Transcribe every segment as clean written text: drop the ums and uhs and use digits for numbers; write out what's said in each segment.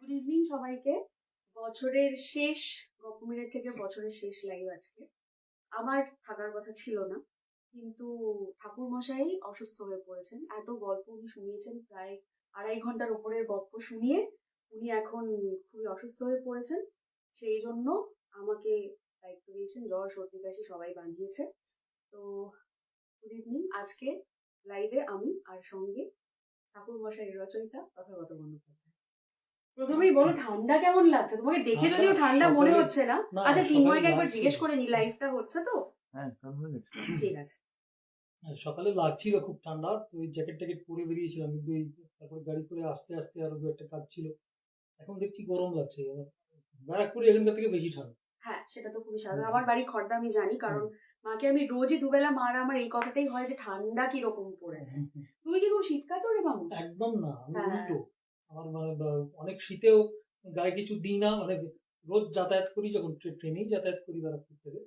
Good evening সবাইকে। বছরের শেষ গল্প মিনিট থেকে বছরের শেষ লাইভ আজকে। আমার থাকার কথা ছিল না, কিন্তু ঠাকুর মশাই অসুস্থ হয়ে পড়েছেন। এত গল্প উনি শুনিয়েছেন, প্রায় 2.5 ঘন্টার উপরের গল্প শুনিয়ে উনি এখন খুবই অসুস্থ হয়ে পড়েছেন। সেই জন্য আমাকে দায়িত্ব দিয়েছেন, জ্বর সর্দি কাশি সবাই বাঁধিয়েছে। তো গুড ইভিনিং। আজকে লাইভে আমি আর সঙ্গে ঠাকুর মশাইয়ের রচয়িতা তথাগত বন্দ্যোপাধ্যায়। প্রথমেই বলো, ঠান্ডা কেমন লাগছে তোমাকে? দেখে যদিও ঠান্ডা মনে হচ্ছে না। আচ্ছা, চিন্ময়কে একবার জিজ্ঞেস করে নি লাইভটা হচ্ছে তো? হ্যাঁ, ঠিক আছে। সকালে লাগছিল খুব ঠান্ডা, তো ওই জ্যাকেট ট্যাকেট পরে বেরিয়েছিলাম, কিন্তু তারপর গাড়ি করে আস্তে আস্তে আরো দু একটা কাজ ছিল। এখন দেখছি গরম লাগছে। ব্যারাকপুরে এখানকার থেকে বেশি ঠান্ডা। হ্যাঁ, সেটা তো খুবই স্বাভাবিক। আমার বাড়ি খড়দা, আমি জানি, কারণ মাকে আমি রোজই দুবেলা মার আমার এই কথাটাই হয় যে ঠান্ডা কিরকম পড়েছে। তুমি কি খুব শীতকাতরে মানুষ? একদম না, আমি হ্যাঁ। উল্টো। আমার মানে অনেক শীতেও গায়ে কিছু দিই না, মানে রোজ যাতায়াত করি, যখন ট্রেনেই যাতায়াত করি ব্যারাকপুর থেকে।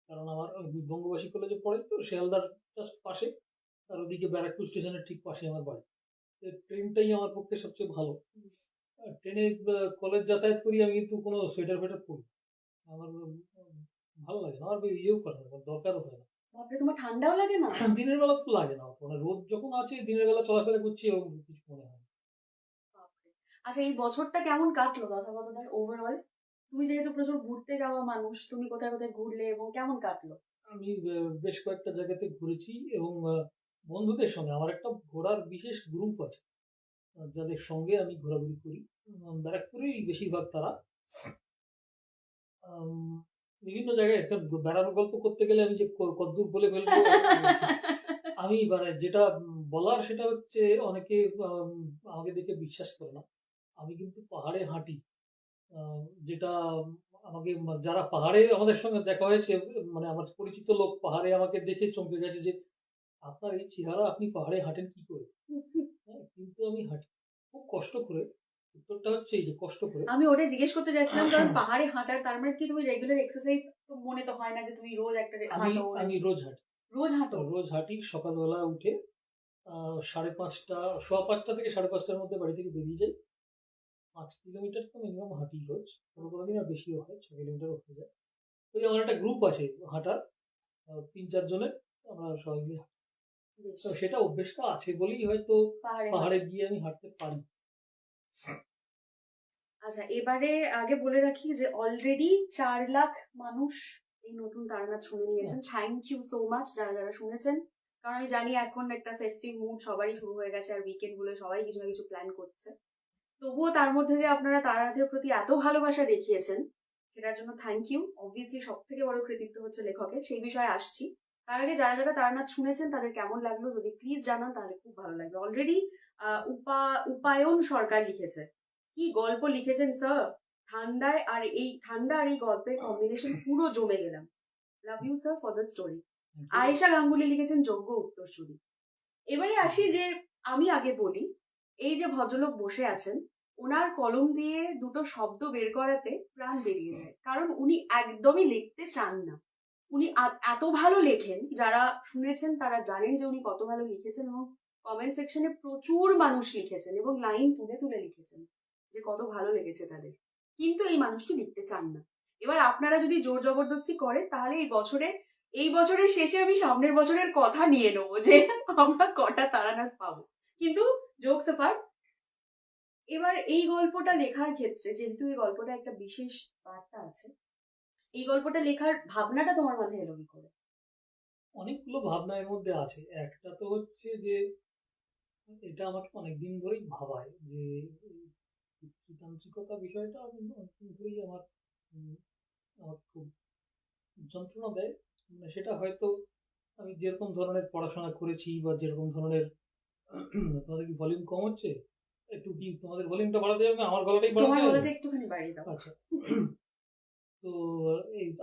কারণ আমার বঙ্গবাসী কলেজে পড়ে তো, শিয়ালদার জাস্ট পাশে, আর ওদিকে ব্যারাকপুর স্টেশনের ঠিক পাশে আমার বাড়ি। ট্রেনটাই আমার পক্ষে সবচেয়ে ভালো। ট্রেনে কলেজ যাতায়াত করি আমি, কিন্তু কোনো সোয়েটার ফোয়েটার পরি না। আমার ভালো লাগে না, আমার ইয়েও করে না, দরকারও হয় না। বাপরে, তোমার ঠান্ডাও লাগে না? দিনের বেলা তো লাগে না, মানে রোদ যখন আছে দিনের বেলা চলাফেরা করছি এবং কিছু মনে হয় না। বাপরে। আচ্ছা, এই বছরটা কেমন কাটলো তথাগতদার ওভারঅল? তুমি যেহেতু প্রচুর ঘুরতে যাওয়া মানুষ, তুমি কোথায় কোথায় ঘুরলে এবং কেমন কাটলো? আমি বেশ কয়েকটা জায়গাতে ঘুরেছি, এবং বন্ধুদের সঙ্গে আমার একটা ঘোরার বিশেষ গ্রুপ আছে, যাদের সঙ্গে আমি ঘোরাঘুরি করি। ব্যারাকপুরেই বেশিরভাগ তারা। বিভিন্ন জায়গায় একটা বেড়ানোর গল্প করতে গেলে আমি যে কদ্দূর বলে ফেলবো। আমি মানে যেটা বলার সেটা হচ্ছে, অনেকে আমাকে দেখে বিশ্বাস করে না। আমি কিন্তু পাহাড়ে হাঁটি। যেটা আমাকে যারা পাহাড়ে আমাদের সঙ্গে দেখা হয়েছে, মানে আমার পরিচিত লোক পাহাড়ে আমাকে দেখে চমকে গেছে যে, আপনার এই চেহারা, আপনি পাহাড়ে হাঁটেন কি করে? হ্যাঁ, কিন্তু আমি হাঁটি খুব কষ্ট করে। উত্তরটা হচ্ছে এই যে কষ্ট করে। আমি ওটাই জিজ্ঞেস করতে যাচ্ছিলাম, কারণ পাহাড়ে হাঁটার তার মানে কি তুমি রেগুলার এক্সারসাইজ? তো মনে তো হয় না যে তুমি রোজ একটা হাঁটো। আমি রোজ হাঁটি। রোজ হাঁটো? রোজ হাঁটি, সকালবেলা উঠে 5:30, 5:15 থেকে 5:30টার মধ্যে বাড়ি থেকে বেরিয়ে যাই। 5 কিলোমিটার তো মিনিমাম হাঁটি রোজ, কোনো কোনো দিন আর বেশিও হয়, 6 কিলোমিটার হয়ে যায়। ওই আমার একটা গ্রুপ আছে হাঁটার, 3-4 জনের, আমরা সবাই মিলে হাঁটি। তো সেটা অভ্যেসটা আছে বলেই হয়তো পাহাড়ে গিয়ে আমি হাঁটতে পারি। আচ্ছা, এবারে আগে বলে রাখি যে অলরেডি 4 লাখ মানুষ এই নতুন তারানাথ শুনে নিয়েছেন। থ্যাংক ইউ সো মাচ যারা যারা শুনেছেন, কারণ আমি জানি এখন একটা ফেস্টিভ মুড সবারই শুরু হয়ে গেছে, আর উইকেন্ড গুলো সবাই কিছু না কিছু প্ল্যান করছে। তবুও তার মধ্যে যে আপনারা তারানাথের প্রতি এত ভালোবাসা দেখিয়েছেন, সেটার জন্য থ্যাংক ইউ। অবভিয়াসলি সব থেকে বড় কৃতিত্ব হচ্ছে লেখকের, সেই বিষয়ে আসছি। তার আগে যারা যারা তারানাথ শুনেছেন তাদের কেমন লাগলো যদি প্লিজ জানান, তাহলে খুব ভালো লাগবে। অলরেডি উপায়ন সরকার লিখেছে, কি গল্প লিখেছেন স্যার! ঠান্ডা আর এই গল্পের কম্বিনেশন পুরো জমে গেলাম। Love you sir for the story. Ayesha Ganguly লিখেছেন যোগ্য উত্তরসূরি। এবারে আসি যে, আমি আগে বলি, এই যে ভদ্রলোক বসে আছেন, ওনার কলম দিয়ে দুটো শব্দ বের করাতে প্রাণ বেরিয়ে যায়, কারণ উনি একদমই লিখতে চান না। উনি এত ভালো লেখেন, যারা শুনেছেন তারা জানেন যে উনি কত ভালো লিখেছেন, এবং কমেন্ট সেকশনে প্রচুর মানুষ লিখেছেন এবং লাইন তুলে তুলে লিখেছেন যে কত ভালো লেগেছে তাদের। কিন্তু এই মানুষটি লিখতে চান না। এবার আপনারা যদি জোর জবরদস্তি করেন, তাহলে এই বছরের শেষে আমি সামনের বছরের কথা নিয়ে নেবো যে আমরা কটা তারানাথ পাবো। কিন্তু জোকস অ্যাপার্ট, এবার এই গল্পটা লেখার ক্ষেত্রে, যেহেতু এই গল্পটা একটা বিশেষ বার্তা আছে, এই গল্পটা লেখার ভাবনাটা তোমার মাথায় এলো কি করে? অনেকগুলো ভাবনা এর মধ্যে আছে। একটা তো হচ্ছে যে, এটা আমাকে অনেকদিন ধরেই ভাবায় যে পিতৃতান্ত্রিকতা বিষয়টা অনেকদিন ধরেই আমার আমার খুব যন্ত্রণা দেয়। মানে সেটা হয়তো আমি যেরকম ধরনের পড়াশোনা করেছি, বা যেরকম ধরনের তোমাদের কি ভলিউম কম হচ্ছে? একটু কি তোমাদের ভলিউমটা বাড়াতে হবে? আমার গলাটাই বাড়াতে হবে? একটুখানি বাড়িয়ে দাও। আচ্ছা। তো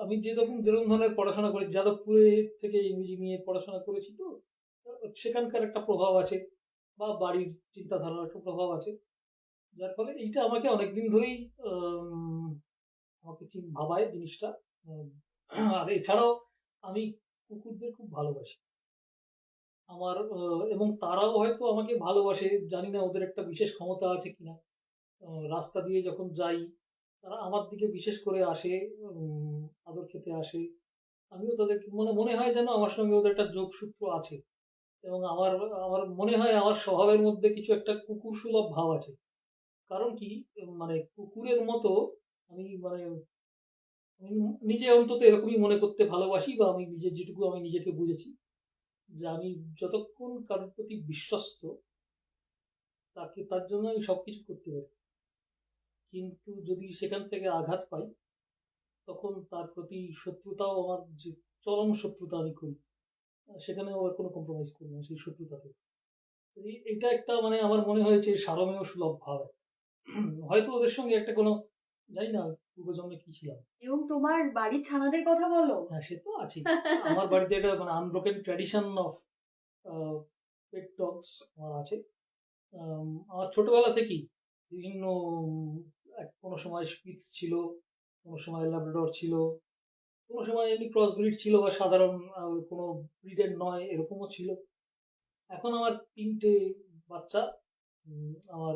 আমি যেরকম যেরকম ধরনের পড়াশোনা করেছি, যাদবপুরে থেকে ইংরেজি নিয়ে পড়াশোনা করেছি, তো সেখানকার একটা প্রভাব আছে, বা বাড়ির চিন্তাধারার একটা প্রভাব আছে, যার ফলে এইটা আমাকে অনেকদিন ধরেই আমাকে ভাবায় জিনিসটা। আর এছাড়াও আমি কুকুরদের খুব ভালোবাসি। আমার এবং তারাও হয়তো আমাকে ভালোবাসে, জানি না ওদের একটা বিশেষ ক্ষমতা আছে কিনা। রাস্তা দিয়ে যখন যাই তারা আমার দিকে বিশেষ করে আসে, আদর খেতে আসে। আমিও তাদেরকে মনে মনে হয় যেন আমার সঙ্গে ওদের একটা যোগসূত্র আছে, এবং আমার আমার মনে হয় আমার স্বভাবের মধ্যে কিছু একটা কুকুর সুলভ ভাব আছে। কারণ কি, মানে কুকুরের মতো আমি মানে আমি নিজে অন্তত এরকমই মনে করতে ভালোবাসি, বা আমি নিজে যেটুকু আমি নিজেকে বুঝেছি যে আমি যতক্ষণ কারোর প্রতি বিশ্বস্ত, তার জন্য আমি সবকিছু করতে পারি। কিন্তু যদি সেখান থেকে আঘাত পাই, তখন তার প্রতি শত্রুতাও, আমার যে চরম শত্রুতা আমি করি, সেখানেও আর কোনো কম্প্রোমাইজ করি না সেই শত্রুতাতে। এটা একটা মানে আমার মনে হয়েছে সারমেয় সুলভ ভাব একটা। হয়তো ওদের সঙ্গে একটা কোনো, জানি না পূর্বজন্মে কি ছিলাম। এবং তোমার বাড়ির ছানাদের কথা বলো। হ্যাঁ, সে তো আছে। আমার বাড়িতে একটা মানে unbroken tradition of pet dogs আমার আছে। আমার ছোটবেলা থেকেই বিভিন্ন, কোনো সময় স্পিটস ছিল, কোনো সময় ল্যাব্রাডর ছিল, কোনো সময় এমনি ক্রস ব্রিড ছিল, বা সাধারণ কোনো ব্রিডের নয় এরকমও ছিল। এখন আমার 3টে বাচ্চা, আমার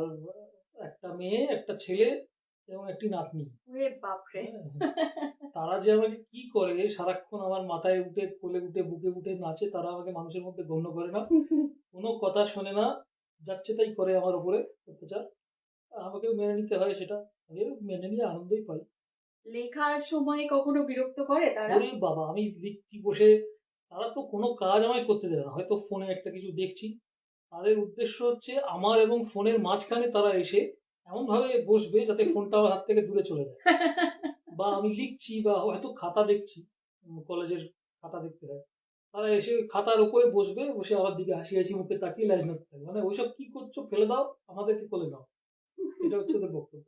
একটা মেয়ে, একটা ছেলে এবং একটি নাতনি। ওরে বাপরে। তারা যে আমাকে কি করে, সারাক্ষণ আমার মাথায় উঠে, কোলে উঠে, বুকে উঠে নাচে। তারা আমাকে মানুষের মধ্যে গণ্য করে না, কোনো কথা শোনে না, যাচ্ছে তাই করে আমার উপরে অত্যাচার। আমাকেও মেনে নিতে হয় সেটা, আমিও মেনে নিয়ে আনন্দই পাই। লেখার সময় কখনো বিরক্ত করে তারা? ওরে বাবা, আমি লিখছি বসে, তারা তো কোনো কাজ আমায় করতে দেবে না। হয়তো ফোনে একটা কিছু দেখছি, তাদের উদ্দেশ্য হচ্ছে আমার এবং ফোনের মাঝখানে তারা এসে এমন ভাবে বসবে যাতে ফোনটা আমার হাত থেকে দূরে চলে যায়। বা আমি লিখছি বা হয়তো খাতা দেখছি, কলেজের খাতা দেখতে হয়, তারা এসে খাতার উপরে বসবে, বসে আমার দিকে হাসি হাসি মুখে তাকিয়ে ল্যাজ নাড়তে থাকে। মানে ওইসব কি করছো, ফেলে দাও, আমাদেরকে কোলে নাও। এটা হচ্ছে ওদের বক্তব্য।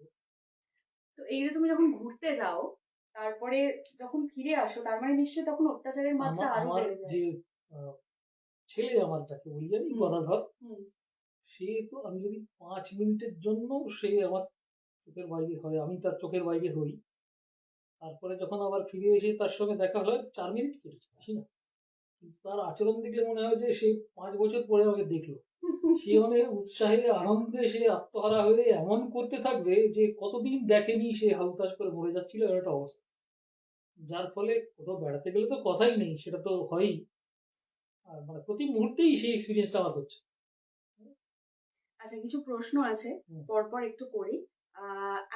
তো এই যে তুমি যখন ঘুরতে যাও, তারপরে যখন ফিরে আসো, তার মানে নিশ্চয়ই তখন অত্যাচারের মাত্রা আমার আরো আমার বেড়ে যায়। যে আহ, ছেলে, আমার যাকে বলি আমি হুম। গদাধর, হুম। সে তো, আমি যদি 5 মিনিটের জন্য সে আমার চোখের বাইরে হয়, আমি তার চোখের বাইরে হই, তারপরে যখন আবার ফিরে এসে তার সঙ্গে দেখা হলো, 4 মিনিট কেটেছে, বেশি না। কিন্তু তার আচরণ দেখলে মনে হয় যে সে 5 বছর পরে আমাকে দেখলো। সে অনেক উৎসাহে, আনন্দে, সে আত্মহারা হয়ে এমন করতে থাকবে যে কতদিন দেখেনি, সে হাউতাস করে মরে যাচ্ছিল, এর একটা অবস্থা। যার ফলে কোথাও বেড়াতে গেলে তো কথাই নেই, সেটা তো হয়ই। আর মানে প্রতি মুহূর্তেই সেই এক্সপিরিয়েন্সটা আমার হচ্ছে। আচ্ছা, কিছু প্রশ্ন আছে, হুম। পরপর একটু করি।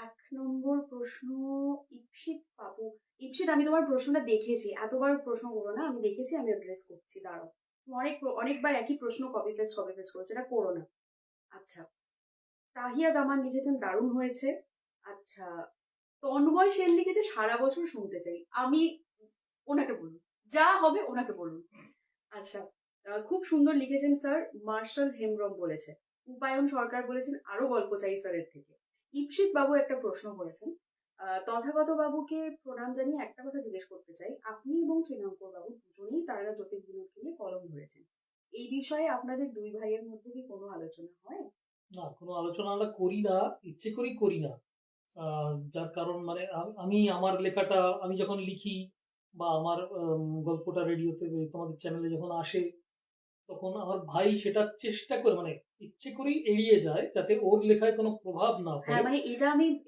1 নম্বর প্রশ্ন, ইপসিত বাবু। ইপসিত, আমি তোমার প্রশ্নটা দেখেছি, এতবার প্রশ্ন করো না, আমি দেখেছি, আমি অ্যাড্রেস করছি, দাঁড়াও। তুমি অনেকবার একই প্রশ্ন কপি পেস্ট করেছো, এটা করো না। আচ্ছা, তাহিয়া জামান লিখেছেন দারুণ হয়েছে। আচ্ছা, তন্ময় সেন লিখেছে সারা বছর শুনতে চাই। আমি, ওনাকে বলুন, যা হবে ওনাকে বলুন। আচ্ছা, খুব সুন্দর লিখেছেন স্যার, মার্শাল হেমব্রম বলেছে। উপায়ন সরকার বলেছেন আরো গল্প চাই স্যারের থেকে। ইপসিত বাবু একটা প্রশ্ন করেছেন, তথাগত বাবুকে প্রণাম জানিয়ে একটা কথা জিজ্ঞেস করতে চাই, আপনি এবং শ্রীলঙ্কর বাবু দুজনেই তারা জ্যোতির বিনোদকে নিয়ে কলম ধরেছেন। এই বিষয়ে আপনাদের দুই ভাইয়ের মধ্যে কি কোনো আলোচনা হয়? না, কোনো আলোচনা আমরা করি না, ইচ্ছে করেই করি না। যার কারণ মানে আমি আমার লেখাটা আমি যখন লিখি, বা আমার গল্পটা রেডিওতে তোমাদের চ্যানেলে যখন আসে, তখন আমার ভাই সেটা চেষ্টা করে, মানে ইচ্ছে করেই এড়িয়ে যায় যাতে ওর লেখায় কোনো প্রভাব না পড়ে। হ্যাঁ, মানে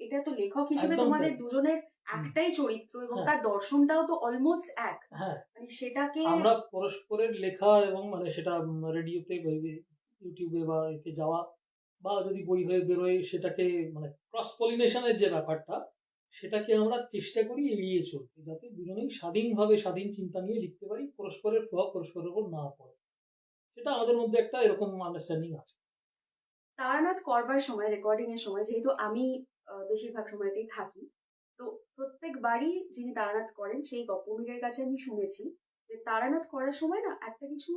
এটা তো লেখক হিসেবে একদম তোমাদের তাই। দুজনের হুম। একটাই চরিত্র, এবং হ্যাঁ, তার দর্শনটাও তো অলমোস্ট এক। হ্যাঁ, মানে সেটাকে আমরা পরস্পরের লেখা এবং মানে সেটা রেডিওতে বা ইউটিউবে বা এতে যাওয়া, বা যদি বই হয়ে বেরোয় সেটাকে, মানে ক্রস পলিনেশনের যে ব্যাপারটা, সেটাকে আমরা চেষ্টা করি এড়িয়ে চলতে, যাতে দুজনেই স্বাধীনভাবে স্বাধীন চিন্তা নিয়ে লিখতে পারি, পরস্পরের প্রভাব পরস্পরের উপর না পড়ে। সেটা আমাদের মধ্যে একটা এরকম আন্ডারস্ট্যান্ডিং আছে। তারানাথ করবার সময়, রেকর্ডিং এর সময়, যেহেতু আমি বেশিরভাগ সময়তেই থাকি, তো প্রত্যেকবারই যিনি তারানাথ করেন সেই গপ্পমীরের কাছে আমি শুনেছি যে তারানাথ করার সময় না একটা কিছু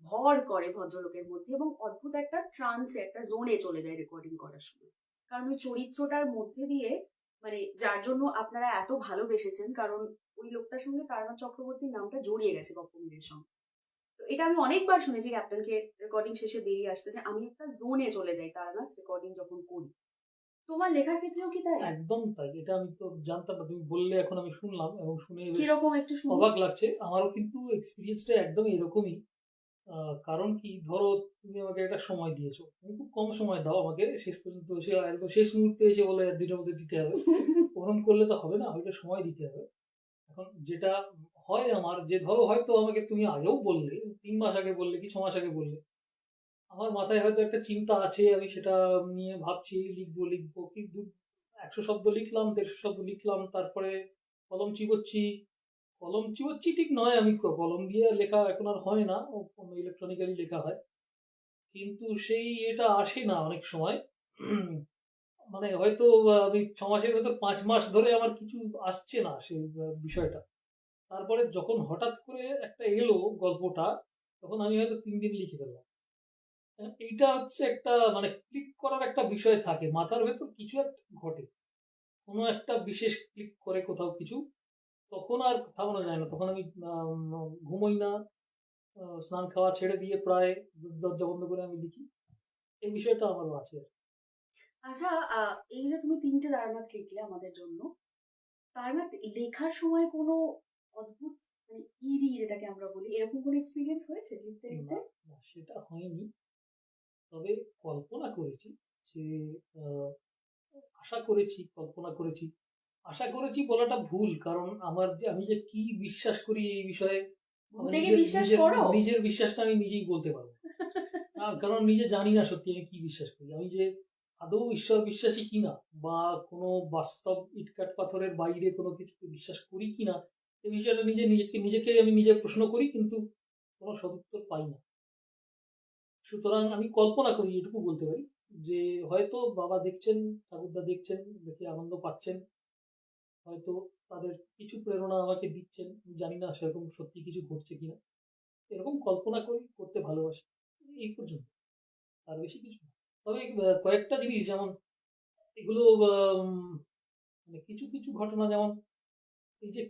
ভর করে ভদ্রলোকের মধ্যে, এবং অদ্ভুত একটা ট্রান্সে, একটা জোনে চলে যায় রেকর্ডিং করার সময়। কারণ ওই চরিত্রটার মধ্যে দিয়ে, মানে যার জন্য আপনারা এত ভালোবেসেছেন, কারণ ওই লোকটার সঙ্গে তারানাথ চক্রবর্তীর নামটা জড়িয়ে গেছে গপ্পমীরের সঙ্গে। তো এটা আমি অনেকবার শুনেছি ক্যাপ্টেনকে রেকর্ডিং শেষে বেরিয়ে আসতে, যে আমি একটা জোনে চলে যাই তারানাথ রেকর্ডিং যখন করি। তোমার লেখার ক্ষেত্রেও কি তাই? একদম তাই। এটা আমি তো জানতাম না, তুমি বললে এখন আমি শুনলাম, এবং শুনে বেশ কিরকম একটু শুনি। অবাক লাগছে। আমারও কিন্তু এক্সপিরিয়েন্সটা একদম এরকমই। কারণ কি, ধরো তুমি আমাকে একটা সময় দিয়েছো, তুমি খুব কম সময় দাও আমাকে, শেষ পর্যন্ত এসে একদম শেষ মুহূর্তে এসে বলে দিনের মধ্যে দিতে হবে, ওরকম করলে তো হবে না, ওইটা সময় দিতে হবে। এখন যেটা হয় আমার, যে ধরো হয়তো আমাকে তুমি আগেও বললে, 3 মাস আগে বললে কি 6 মাস আগে বললে, আমার মাথায় হয়তো একটা চিন্তা আছে, আমি সেটা নিয়ে ভাবছি লিখবো লিখবো, কিন্তু 100 শব্দ লিখলাম, 150 শব্দ লিখলাম, তারপরে কলম চিবোচ্ছি। কলম চিবোচ্ছি ঠিক নয়, আমি কলম দিয়ে লেখা এখন আর হয় না, ইলেকট্রনিক্যালি লেখা হয়, কিন্তু সেই এটা আসে না অনেক সময়। মানে হয়তো আমি 6 মাসের ভেতর 5 মাস ধরে আমার কিছু আসছে না সেই বিষয়টা। তারপরে যখন হঠাৎ করে একটা এলো গল্পটা, তখন আমি হয়তো 3 দিন লিখে ফেললাম। এইটা হচ্ছে একটা মানে ক্লিক করার একটা বিষয় থাকে, মাথার ভেতর কিছু একটা ঘটে, কোনো একটা বিশেষ ক্লিক করে কোথাও কিছু, তখন আর থামানো যায় না, তখন আমি ঘুমোই না, স্নান খাওয়া ছেড়ে দিয়ে প্রায় দরজা বন্ধ করে আমি লিখি। এই বিষয়টা আমারও আছে। আচ্ছা, এই যে তুমি 3টে তারানাথ লিখলে আমাদের জন্য, তারানাথ লেখার সময় কোনো অদ্ভুত মানে ইরি যেটাকে আমরা বলি, এরকম কোনো এক্সপিরিয়েন্স হয়েছে লিখতে লিখতে? না, না, সেটা হয়নি, তবে কল্পনা করেছি যে আহ, আশা করেছি, কল্পনা করেছি, আশা করেছি বলাটা ভুল, কারণ আমার যে আমি যে কি বিশ্বাস করি এই বিষয়ে, আমার ভূতেকে নিজের বিশ্বাস নিজের করো? নিজের বিশ্বাসটা আমি নিজেই বলতে পারবো না। কারণ নিজে জানি না সত্যি আমি কি বিশ্বাস করি, আমি যে আদৌ ঈশ্বর বিশ্বাসী কিনা, বা কোনো বাস্তব ইটকাট পাথরের বাইরে কোনো কিছুকে বিশ্বাস করি কিনা, এই বিষয়টা নিজেকে আমি নিজে প্রশ্ন করি, কিন্তু কোনো সদুত্তর পাই না। সুতরাং আমি কল্পনা করি, এটুকু বলতে পারি যে হয়তো বাবা দেখছেন, ঠাকুরদা দেখছেন, দেখে আনন্দ পাচ্ছেন, হয়তো তাদের কিছু প্রেরণা আমাকে দিচ্ছেন, আমি জানি না সেরকম সত্যি কিছু ঘটছে কিনা, এরকম কল্পনা করি, করতে ভালোবাসি, এই পর্যন্ত, আর বেশি কিছু না। তবে কয়েকটা জিনিস, যেমন এগুলো মানে কিছু কিছু ঘটনা, যেমন এই যে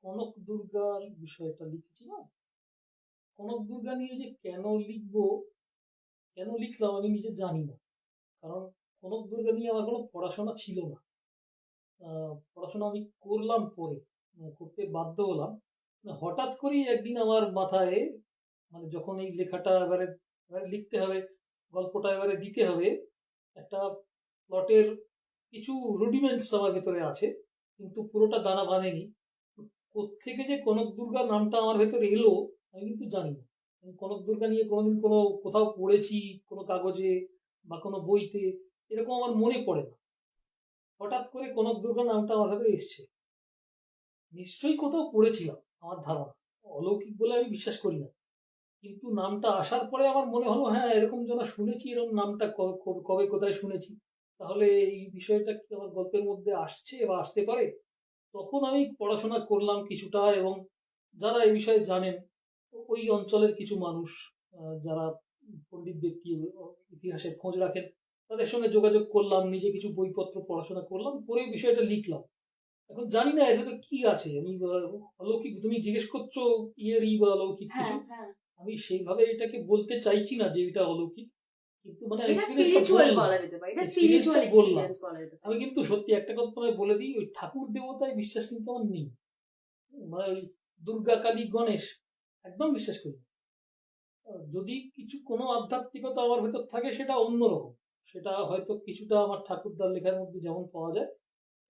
কনক দুর্গার বিষয়টা লিখেছি না, কনক দুর্গা নিয়ে যে কেন লিখবো, কেন লিখলাম আমি নিজে জানি না, কারণ কনক দুর্গা নিয়ে আমার কোনো পড়াশোনা ছিল না। পড়াশোনা আমি করলাম পরে, করতে বাধ্য হলাম, হঠাৎ করেই একদিন আমার মাথায়, মানে যখন এই লেখাটা এবারে এবারে লিখতে হবে, গল্পটা এবারে দিতে হবে, একটা প্লটের কিছু রুডিমেন্টস আমার ভেতরে আছে, কিন্তু পুরোটা দানা বাঁধেনি। কোত্থেকে যে কনক দুর্গা নামটা আমার ভেতরে এলো আমি কিন্তু জানি না। আমি কনক দুর্গা নিয়ে কোনোদিন কোথাও পড়েছি, কোনো কাগজে বা কোনো বইতে, এরকম আমার মনে পড়ে না। হঠাৎ করে কনক দুর্গা নামটা আমার ভেতরে এসছে, নিশ্চয়ই কোথাও পড়েছিলাম, আমার ধারণা, অলৌকিক বলে আমি বিশ্বাস করি না, কিন্তু নামটা আসার পরে আমার মনে হলো হ্যাঁ এরকম যেন শুনেছি, এরকম নামটা কবে কোথায় শুনেছি, তাহলে এই বিষয়টা কি আমার গল্পের মধ্যে আসছে বা আসতে পারে। তখন আমি পড়াশোনা করলাম কিছুটা, এবং যারা এই বিষয়ে জানেন, ওই অঞ্চলের কিছু মানুষ, যারা পণ্ডিত ব্যক্তি, ইতিহাসের খোঁজ রাখেন, তাদের সঙ্গে যোগাযোগ করলাম, নিজে কিছু বইপত্র পড়াশোনা করলাম, পরে বিষয়টা লিখলাম। এখন জানি না এর ভেতর কি আছে, আমি অলৌকিক, তুমি জিজ্ঞেস করছো ইয়ের বা অলৌকিক কিছু, হ্যাঁ, হ্যাঁ। আমি সেইভাবে এটাকে বলতে চাইছি না যে এটা অলৌকিক, কিন্তু মানে এটা এক্সপিরিয়েন্সটা স্পিরিচুয়াল বললাম, বলা যেতে পারে, এটা এক্সপিরিয়েন্সটা স্পিরিচুয়াল বললাম। এক্সপিরিয়েন্স বলা যেতে আমি পারে। কিন্তু সত্যি একটা কথা তোমায় বলে দিই, ওই ঠাকুর দেবতায় বিশ্বাস কিন্তু আমার নেই, মানে ওই দুর্গা কালী গণেশ একদম বিশ্বাস করি না। যদি কিছু কোনো আধ্যাত্মিকতা আমার ভেতর থাকে সেটা অন্যরকম, সেটা হয়তো কিছুটা আমার ঠাকুরদার লেখার মধ্যে যেমন পাওয়া যায়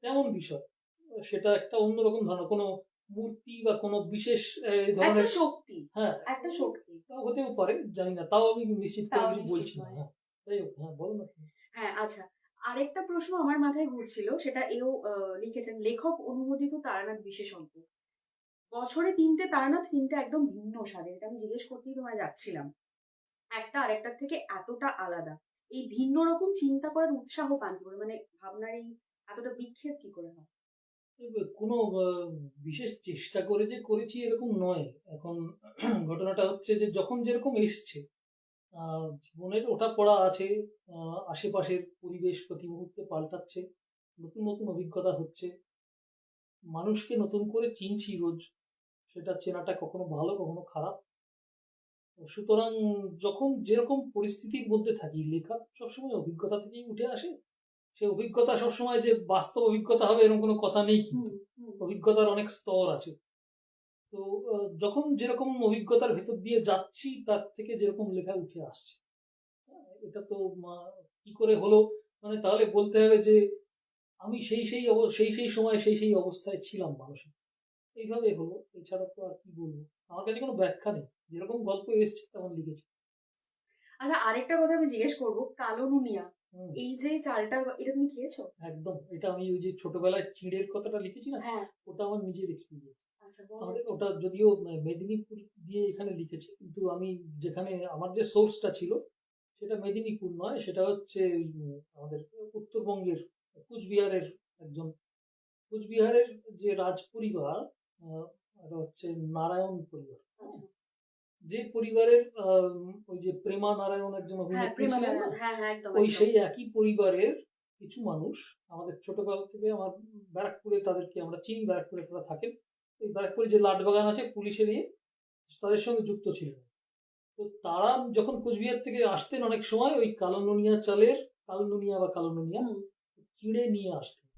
তেমন বিষয়, সেটা একটা অন্যরকম ধারণা, কোনো মূর্তি বা কোনো বিশেষ এই একটা ধরনের। শক্তি, হ্যাঁ, একটা শক্তি। তাও হতেও পারে, জানি না, তাও আমি নিশ্চিত করে তাও কিছু নিশ্চিত বলছি না। নয়। হ্যাঁ, যাই হোক, হ্যাঁ বলো না। হ্যাঁ, আচ্ছা। আরেকটা প্রশ্ন আমার মাথায় ঘুরছিল, সেটা এও লিখেছেন, লেখক অনুমোদিত তারানাথ বিশেষজ্ঞ। বছরে 3টে তারানাথ, 3টে একদম ভিন্ন স্বাদের। এটা আমি জিজ্ঞেস করতেই তোমায় যাচ্ছিলাম। একটা আরেকটার থেকে এতটা আলাদা। এই ভিন্ন রকম চিন্তা করার উৎসাহ পান কি করে? মানে ভাবনার এই এতটা বিক্ষেপ কি করে হয়? কোনো বিশেষ চেষ্টা করে যে করেছি এরকম নয়। এখন ঘটনাটা হচ্ছে যে যখন যেরকম এসছে, জীবনের ওঠা পড়া আছে, আশেপাশের পরিবেশ প্রতি মুহূর্তে পাল্টাচ্ছে, নতুন নতুন অভিজ্ঞতা হচ্ছে, মানুষকে নতুন করে চিনছি রোজ, সেটা চেনাটা কখনো ভালো কখনো খারাপ। সুতরাং যখন যেরকম পরিস্থিতির মধ্যে থাকি, লেখা সবসময় অভিজ্ঞতা থেকেই উঠে আসে, সে অভিজ্ঞতা সবসময় যে বাস্তব অভিজ্ঞতা হবে এরকম কোনো কথা নেই, হুম, কিন্তু হুম। অভিজ্ঞতার অনেক স্তর আছে। তো যখন যেরকম অভিজ্ঞতার ভেতর দিয়ে যাচ্ছি তার থেকে যেরকম লেখা উঠে আসছে, এটা তো কি করে হলো, মানে তাহলে বলতে হবে যে আমি সেই সময় সেই অবস্থায় ছিলাম মানসিক, এইভাবে হলো। এছাড়া তো আর কি বলবো, আমার কাছে কোনো ব্যাখ্যা নেই, যেরকম গল্প এসছে তেমন লিখেছি। আচ্ছা, আরেকটা কথা আমি জিজ্ঞেস করবো, কালো নুনিয়া, হুম, এই যে চালটা, এটা তুমি খেয়েছো? একদম। এটা আমি ওই যে ছোটবেলায় চিড়ের কথাটা লিখেছি না, হ্যাঁ। ওটা আমার নিজের এক্সপিরিয়েন্স। আচ্ছা, বলো আমাদের একটু। ওটা যদিও মেদিনীপুর দিয়ে এখানে লিখেছি, কিন্তু আমি যেখানে আমার যে সোর্সটা ছিল সেটা মেদিনীপুর নয়, সেটা হচ্ছে ওই আমাদের উত্তরবঙ্গের কুচবিহারের একজন, কুচবিহারের যে রাজ পরিবার, এটা হচ্ছে নারায়ণ পরিবার। আচ্ছা। যে পরিবারের ওই যে প্রেমা নারায়ণ একজন হ্যাঁ, অভিনেত্রী ছিলেন না, প্রেমানারায়ণ, হ্যাঁ হ্যাঁ, একদম ওই একদম। সেই একই পরিবারের কিছু মানুষ আমাদের ছোটবেলা থেকে, আমার ব্যারাকপুরে তাদেরকে আমরা চিনি, ব্যারাকপুরে তারা থাকেন। এই ব্যারাকপুরে যে লাটবাগান আছে পুলিশের তাদের সঙ্গে যুক্ত ছিলেন। তো তারা যখন কুচবিহার থেকে আসতেন অনেক সময় ওই কালো নুনিয়া চালের, কালো নুনিয়া চিড়ে নিয়ে আসতেন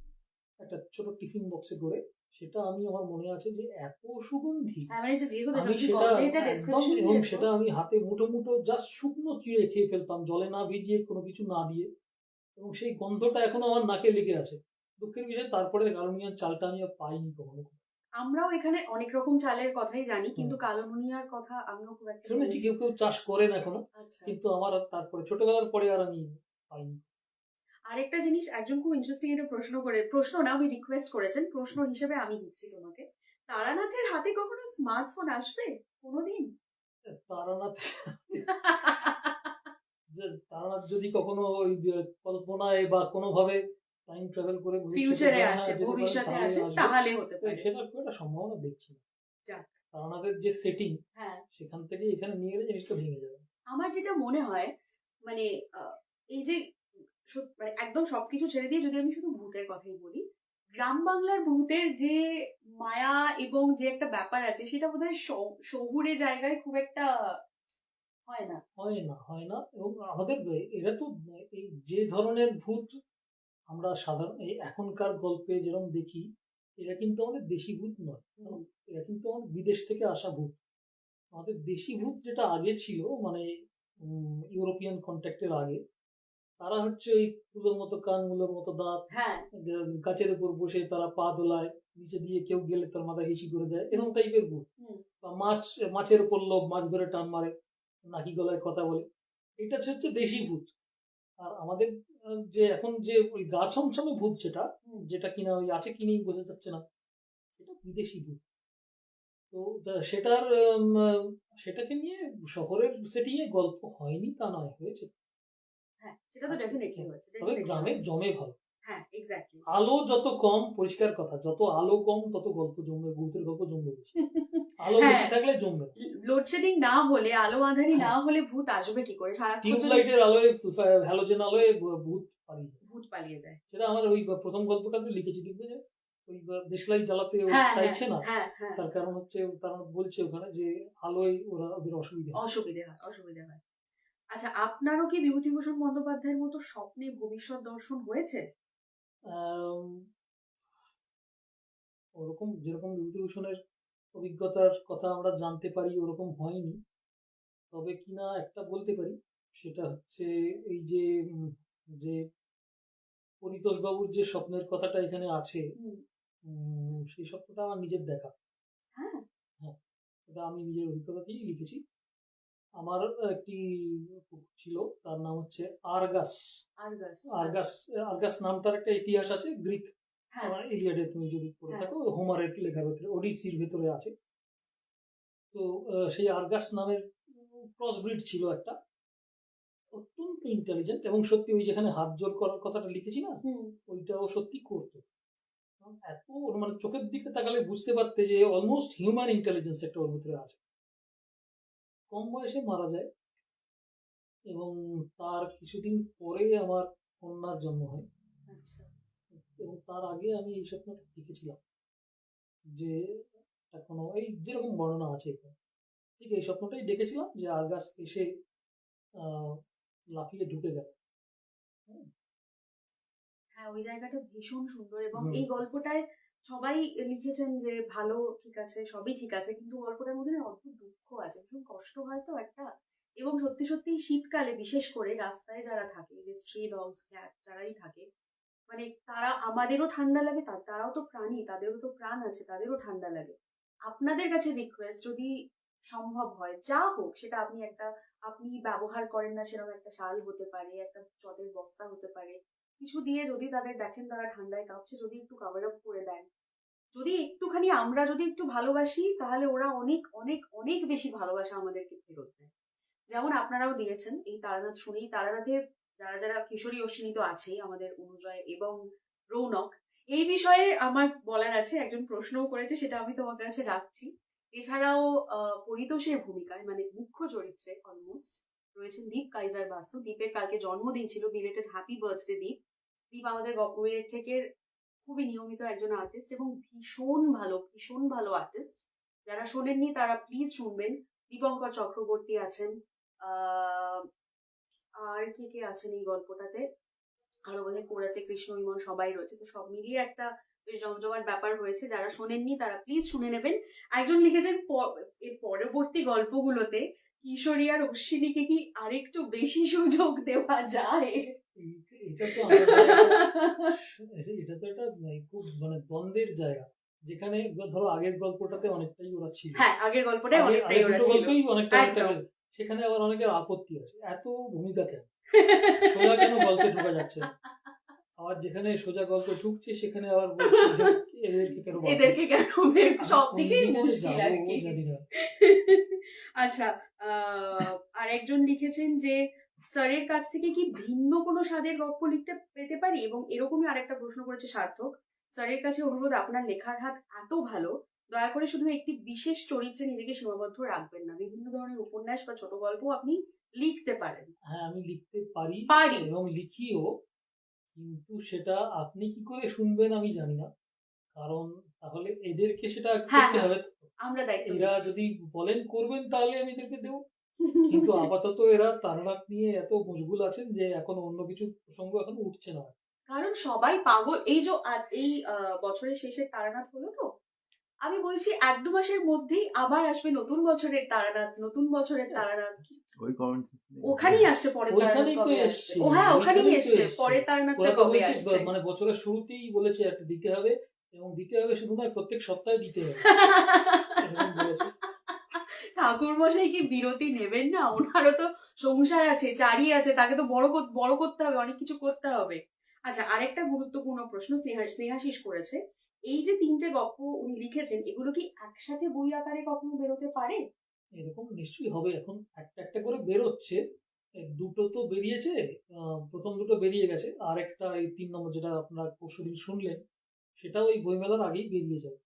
একটা ছোট টিফিন বক্সে করে। সেটা আমি, আমার মনে আছে যে এত সুগন্ধি, হ্যাঁ, মানে যেহেতু আমি তুমি সেটা গল্পের একদম, ডেসক্রিপশন এবং দিয়েছো। সেটা আমি হাতে মুঠো মুঠো জাস্ট শুকনো চিড়ে খেয়ে ফেলতাম, জলে না ভিজিয়ে, কোনো কিছু না দিয়ে, এবং সেই গন্ধটা এখনো আমার নাকে লেগে আছে। দুঃখের বিষয় তারপরে কালো নুনিয়ার চালটা আমি আর পাইনি কখনো। আমরাও এখানে অনেক রকম চালের কথাই জানি, হুম, কিন্তু কালো নুনিয়ার কথা আমিও খুব একটা শুনেছি শুনেছি। কেউ কেউ চাষ করেন এখনো, আচ্ছা। কিন্তু আমার আর তারপরে ছোটবেলার পরে আর আমি পাইনি। আরেকটা জিনিস, একজন খুব ইন্টারেস্টিং একটা প্রশ্ন না, আমি রিকোয়েস্ট করেছেন, প্রশ্ন হিসেবে আমি দিচ্ছি তোমাকে। তারানাথের হাতে কখনো স্মার্টফোন আসবে কোনোদিন? তারানাথ, তারানাথ যদি কখনো ওই কল্পনায় বা কোনোভাবে টাইম ট্রাভেল করে ভবিষ্যতে ফিউচারে যেতে আসে, পারেন ভবিষ্যতে তাহলে আসে, আসবে। তাহলে হতে পারে। সেটার খুব একটা সম্ভাবনা দেখছি না। যাক। তারানাথের যে সেটিং, হ্যাঁ। সেখান থেকে এখানে নিয়ে এলে জিনিসটা ভেঙে যাবে। আমার যেটা মনে হয়, মানে এই যে মানে একদম সবকিছু ছেড়ে দিয়ে যদি আমি শুধু ভূতের কথাই বলি, গ্রাম বাংলার ভূতের যে মায়া এবং যে একটা ব্যাপার আছে, সেটা বোধহয় শহুরে জায়গায় খুব একটা হয় না। হয় না, এবং আমাদের এরা তো এই যে ধরনের ভূত আমরা সাধারণ এই এখনকার গল্পে যেরকম দেখি, এরা কিন্তু আমাদের দেশি ভূত নয়, এরা কিন্তু আমাদের বিদেশ থেকে আসা ভূত। আমাদের দেশি ভূত যেটা আগে ছিল, মানে ইউরোপিয়ান কন্ট্যাক্টের আগে, তারা হচ্ছে ওই কুলোর মতো কান, মুলোর মতো দাঁত, হ্যাঁ। গাছের উপর বসে তারা পা দোলায়, নিচে দিয়ে কেউ গেলে তার মাথা হিসি করে দেয়, এরকম টাইপের ভূত। বা মাছের উপর লোভ, মাছ ধরে টান মারে, নাকি গলায় কথা বলে, এটা হচ্ছে দেশি ভূত। আর আমাদের যে এখন যে ওই গা ছমছমে ভূত, যেটা কিনা ওই আছে কি নেই বোঝা যাচ্ছে না, এটা বিদেশি ভূত। তো সেটাকে নিয়ে শহরের সেটিং এ গল্প হয়নি তা নয়, হয়েছে। হ্যাঁ, সেটা তো ডেফিনেটলি হয়েছে, তবে গ্রামে জমে ভালো। হ্যাঁ, এক্স্যাক্টলি। আলো যত কম, পরিষ্কার কথা, যত আলো কম তত গল্প জমবে, ভূতের গল্প জমবে বেশি। আলো হ্যাঁ, বেশি থাকলে জমবে। লোডশেডিং না হলে, আলো আঁধারি না হ্যাঁ, হলে ভূত আসবে কি করে? সারাক্ষণ যদি টিউবলাইটের আলোয়, হ্যালোজেন আলোয় ভূত পালিয়ে যায়। ভূত পালিয়ে যায়। সেটা আমার ওই প্রথম গল্পটা আমি লিখেছি, দেখবে যে ওই দেশলাই জ্বালাতে ও হ্যাঁ হ্যাঁ চাইছে না, হ্যাঁ হ্যাঁ, তার কারণ হচ্ছে তারা বলছে ওখানে যে আলোয় ওদের অসুবিধা হয়। অসুবিধে হয়। আচ্ছা, আপনারও কি বিভূতিভূষণ বন্দ্যোপাধ্যায়ের মতো স্বপ্নে ভবিষ্যৎ দর্শন হয়েছে? আম, ওরকম যেরকম বিভূতিভূষণের অভিজ্ঞতার কথা আমরা জানতে পারি ওরকম হয়নি, তবে কিনা একটা বলতে পারি, সেটা হচ্ছে এই যে যে পরিতোষ বাবুর যে স্বপ্নের কথাটা এখানে আছে, সেই স্বপ্নটা আমার নিজের দেখা। হ্যাঁ। হ্যাঁ, এটা আমি নিজের অভিজ্ঞতা দিয়েই লিখেছি। আমার একটি কুকুর ছিল, তার নাম হচ্ছে আরগাস। আরগাস। আরগাস, আরগাস নামটার একটা ইতিহাস আছে গ্রিক, হ্যাঁ। ইলিয়াডে তুমি যদি পড়ে হ্যাঁ। থাকো, হোমারের লেখার ভেতরে, ওডিসির ভেতরে আছে। তো সেই আরগাস নামের ক্রস ব্রিড ছিল একটা, অত্যন্ত ইন্টেলিজেন্ট, এবং সত্যি ওই যেখানে হাত জোর করার কথাটা লিখেছি না, ওইটাও সত্যি করতো। এত মানে চোখের দিকে তাকালে বুঝতে পারতে যে অলমোস্ট হিউম্যান ইন্টেলিজেন্স একটা ওর ভিতরে আছে। কম বয়সে মারা যায়, এবং তার কিছুদিন পরে আমার কন্যার জন্ম হয়। আচ্ছা। এবং তার আগে আমি এই স্বপ্নটা দেখেছিলাম, যে এখনো এই যেরকম বর্ণনা আছে এখানে, ঠিক এই স্বপ্নটাই দেখেছিলাম, যে আরগাস এসে লাফিয়ে ঢুকে গেল। হ্যাঁ, ওই জায়গাটা ভীষণ সুন্দর, এবং হুম। এই গল্পটায় সবাই লিখেছেন যে ভালো, ঠিক আছে, সবই ঠিক আছে, কিন্তু গল্পটার মধ্যে না অদ্ভুত দুঃখ আছে, ভীষণ কষ্ট হয় তো একটা। এবং সত্যি সত্যি শীতকালে বিশেষ করে রাস্তায় যারা থাকে, যে স্ট্রি ডগস, ক্যাট যারাই থাকে, মানে তারা, আমাদেরও ঠান্ডা লাগে, তারাও তো প্রাণী, তাদেরও তো প্রাণ আছে, তাদেরও ঠান্ডা লাগে। আপনাদের কাছে রিকোয়েস্ট, যদি সম্ভব হয়, যা হোক সেটা, আপনি ব্যবহার করেন না সেরকম একটা শাল হতে পারে, একটা চটের বস্তা হতে পারে, কিছু দিয়ে যদি তাদের দেখেন তারা ঠান্ডায় কাঁপছে, যদি একটু কভার আপ করে দেন, যদি একটুখানি আমরা যদি একটু ভালোবাসি, তাহলে ওরা অনেক অনেক অনেক বেশি ভালোবাসা আমাদেরকে ফেরত দেয়। যেমন আপনারাও দিয়েছেন এই তারানাথ শুনেই। তারানাথে যারা যারা কিশোরী অশ্বিনী তো আছেই, আমাদের অনুজয় এবং রৌনক। এই বিষয়ে আমার বলার আছে, একজন প্রশ্নও করেছে, সেটা আমি তোমার কাছে রাখছি। এছাড়াও পরিতোষের ভূমিকায়, মানে মুখ্য চরিত্রে অলমোস্ট রয়েছেন দীপ কাইজার বাসু। দীপের কালকে জন্মদিন ছিল, বিলেটেড হ্যাপি বার্থডে দীপ। দীপ আমাদের গপ্পের চেকের খুবই নিয়মিত একজন আর্টিস্ট এবং ভীষণ ভালো আর্টিস্ট। যারা শোনেননি তারা প্লিজ শুনবেন। দীপঙ্কর চক্রবর্তী আছেন, আহ আর কে কে আছেন এই গল্পটাতে, আরো বোধহয় কোরাসে কৃষ্ণ ইমন সবাই রয়েছে। তো সব মিলিয়ে একটা বেশ জমজমাট ব্যাপার হয়েছে। যারা শোনেননি তারা প্লিজ শুনে নেবেন। একজন লিখেছেন এর পরবর্তী গল্পগুলোতে কিশোরী আর অশ্বিনীকে কি আরেকটু বেশি সুযোগ দেওয়া যায়? এটা তো এটা তো একটা খুব মানে দ্বন্দ্বের জায়গা, যেখানে ধরো আগের গল্পটাতে অনেকটাই ওরা ছিল, হ্যাঁ, আগের গল্পটাই অনেকটাই ওরা ছিল। গল্পেই অনেকটা একদম। সেখানে আবার অনেকের আপত্তি আছে, এত ভূমিকা কেন, সোজা কেন গল্পে ঢোকা যাচ্ছে না, আবার যেখানে সোজা গল্পে ঢুকছে সেখানে আবার এদেরকে কেন সব দিকেই মুশকিল আর কি। জানি না। আচ্ছা, আর একজন লিখেছেন যে স্যারের কাছ থেকে কি ভিন্ন কোনো স্বাদের গল্প লিখতে পেতে পারি? এবং এরকমই আরেকটা প্রশ্ন করেছে সার্থক, স্যারের কাছে অনুরোধ, আপনার লেখার হাত এত ভালো, দয়া করে শুধু একটি বিশেষ চরিত্রে নিজেকে সীমাবদ্ধ রাখবেন না, বিভিন্ন ধরনের উপন্যাস বা ছোট গল্প আপনি লিখতে পারেন। হ্যাঁ, আমি লিখতে পারি পারি। এবং লিখিও, কিন্তু সেটা আপনি কি করে শুনবেন আমি জানি না, কারণ তাহলে এদেরকে সেটা করতে হবে। আমরা দায়িত্ব এরা নিচ্ছি। যদি বলেন করবেন তাহলে আমি এদেরকে দেবো, কিন্তু আপাতত এরা তারানাথ নিয়ে এত মশগুল আছেন যে এখন অন্য কিছু প্রসঙ্গ এখন উঠছে না। কারণ সবাই পাগল। এই যে আজ এই বছরের শেষে তারানাথ হলো তো, আমি বলছি 1-2 মাসের মধ্যেই আবার আসবে নতুন বছরের তারানাথ, নতুন বছরের তারানাথ। ওই কমেন্টস ওখানেই আসছে পরের তারানাথ কবে আসছে। ও হ্যাঁ, ওখানেই এসছে পরের তারানাথটা কবে আসছে। মানে বছরের শুরুতেই বলেছে একটা দিতে হবে, এবং দিতে হবে শুধু নয়, প্রত্যেক সপ্তাহে দিতে হবে। ঠাকুর মশাই কি বিরতি নেবেন না? ওনারও তো সংসার আছে, চারি আছে, তাকে তো বড় করতে হবে, অনেক কিছু করতে হবে। আচ্ছা, আরেকটা গুরুত্বপূর্ণ প্রশ্ন স্নেহাশিস করেছে, এই যে 3টে গল্প উনি লিখেছেন, এগুলো কি একসাথে বই আকারে কখনো বেরোতে পারে? এরকম নিশ্চয়ই হবে, এখন একটা একটা করে বেরোচ্ছে। দুটো তো বেরিয়েছে, প্রথম দুটো বেরিয়ে গেছে, আর একটা এই 3 নম্বর যেটা আপনারা পরশুদিন শুনলেন, সেটাও এই বইমেলার আগেই বেরিয়ে যাবে।